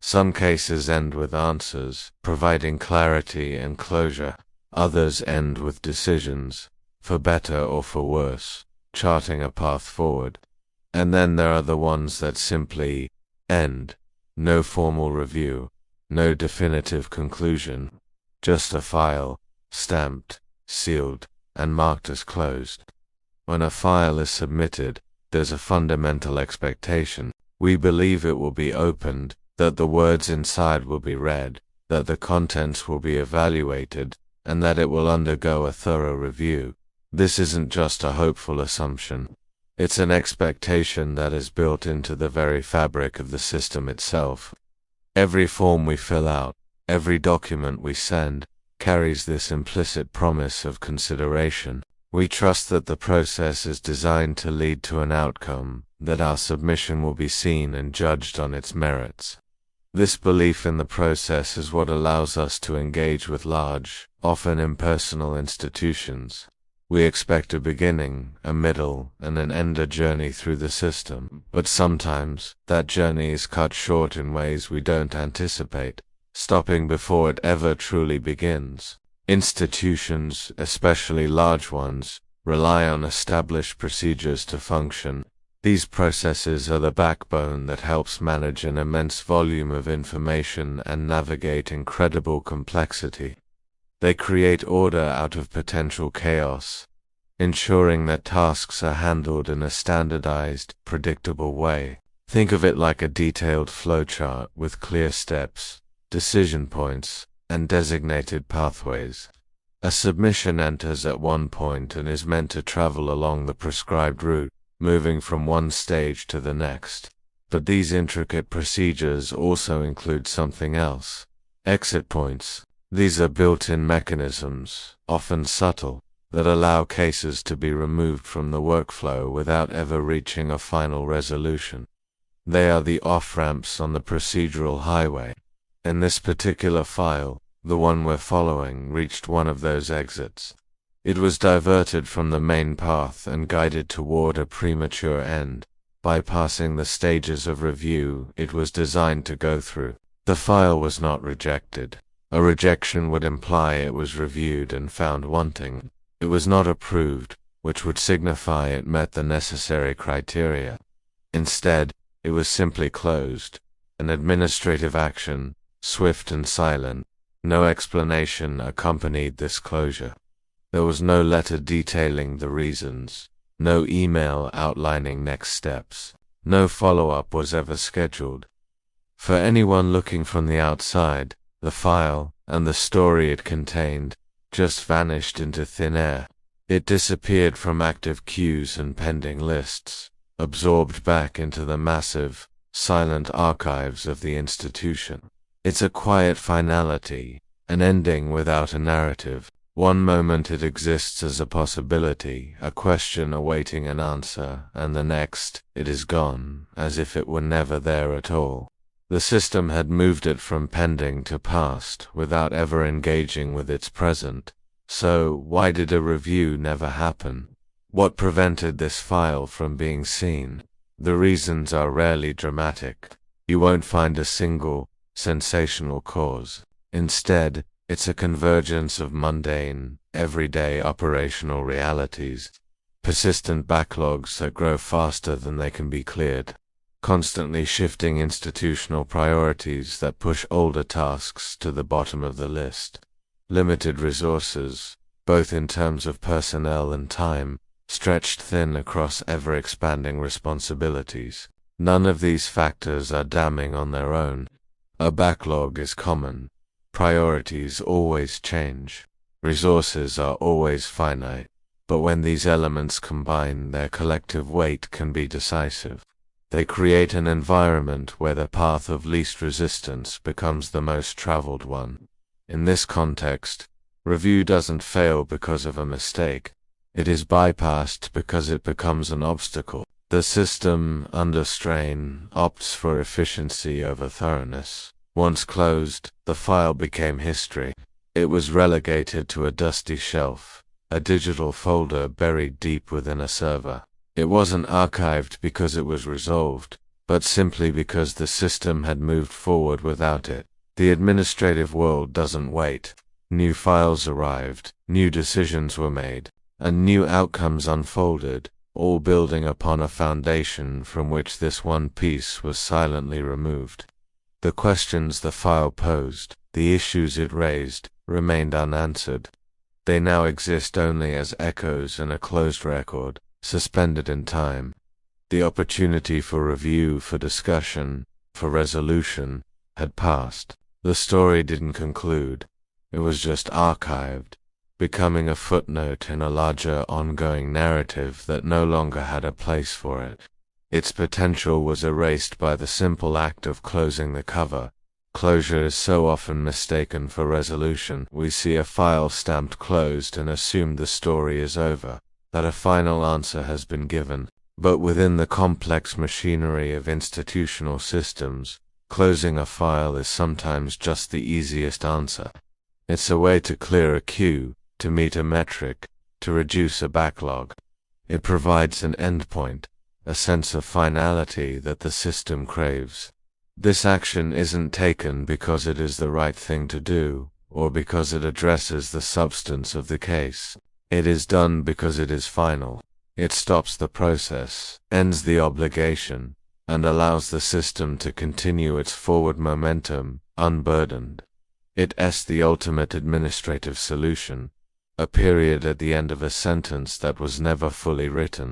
Some cases end with answers, providing clarity and closure. Others end with decisions, for better or for worse, charting a path forward. And then there are the ones that simply end. No formal review, no definitive conclusion, just a file, stamped, sealed, and marked as closed. When a file is submitted, there's a fundamental expectation. We believe it will be opened, that the words inside will be read, that the contents will be evaluated, and that it will undergo a thorough review. This isn't just a hopeful assumption. It's an expectation that is built into the very fabric of the system itself. Every form we fill out, every document we send, carries this implicit promise of consideration. We trust that the process is designed to lead to an outcome, that our submission will be seen and judged on its merits. This belief in the process is what allows us to engage with large, often impersonal institutions. We expect a beginning, a middle, and an end, a journey through the system, but sometimes that journey is cut short in ways we don't anticipate, stopping before it ever truly begins. Institutions, especially large ones, rely on established procedures to function. These processes are the backbone that helps manage an immense volume of information and navigate incredible complexity. They create order out of potential chaos, ensuring that tasks are handled in a standardized, predictable way. Think of it like a detailed flowchart with clear steps, decision points, and designated pathways. A submission enters at one point and is meant to travel along the prescribed route, moving from one stage to the next. But these intricate procedures also include something else: exit points. These are built-in mechanisms, often subtle, that allow cases to be removed from the workflow without ever reaching a final resolution. They are the off-ramps on the procedural highway. In this particular file, the one we're following reached one of those exits. It was diverted from the main path and guided toward a premature end, bypassing the stages of review it was designed to go through. The file was not rejected. A rejection would imply it was reviewed and found wanting. It was not approved, which would signify it met the necessary criteria. Instead, it was simply closed, an administrative action, swift and silent. No explanation accompanied this closure. There was no letter detailing the reasons, no email outlining next steps. No follow-up was ever scheduled. For anyone looking from the outside, the file, and the story it contained, just vanished into thin air. It disappeared from active queues and pending lists, absorbed back into the massive, silent archives of the institution. It's a quiet finality, an ending without a narrative. One moment it exists as a possibility, a question awaiting an answer, and the next, it is gone, as if it were never there at all. The system had moved it from pending to past without ever engaging with its present. So, why did a review never happen? What prevented this file from being seen? The reasons are rarely dramatic. You won't find a single, sensational cause. Instead, it's a convergence of mundane, everyday operational realities. Persistent backlogs that grow faster than they can be cleared. Constantly shifting institutional priorities that push older tasks to the bottom of the list. Limited resources, both in terms of personnel and time, stretched thin across ever-expanding responsibilities. None of these factors are damning on their own. A backlog is common. Priorities always change. Resources are always finite. But when these elements combine, their collective weight can be decisive. They create an environment where the path of least resistance becomes the most traveled one. In this context, review doesn't fail because of a mistake. It is bypassed because it becomes an obstacle. The system, under strain, opts for efficiency over thoroughness. Once closed, the file became history. It was relegated to a dusty shelf, a digital folder buried deep within a server. It wasn't archived because it was resolved. but simply because the system had moved forward without it. The administrative world doesn't wait. New files arrived, new decisions were made, and new outcomes unfolded, all building upon a foundation from which this one piece was silently removed. The questions the file posed, the issues it raised, remained unanswered. They now exist only as echoes in a closed record, suspended in time. The opportunity for review, for discussion, for resolution, had passed. The story didn't conclude. It was just archived, becoming a footnote in a larger ongoing narrative that no longer had a place for it. Its potential was erased by the simple act of closing the cover. Closure is so often mistaken for resolution. We see a file stamped closed and assume the story is over, that a final answer has been given. But within the complex machinery of institutional systems, closing a file is sometimes just the easiest answer. It's a way to clear a queue, to meet a metric, to reduce a backlog. It provides an endpoint, a sense of finality that the system craves. This action isn't taken because it is the right thing to do, or because it addresses the substance of the case. It is done because it is final. It stops the process, ends the obligation, and allows the system to continue its forward momentum, unburdened. It's the ultimate administrative solution, a period at the end of a sentence that was never fully written.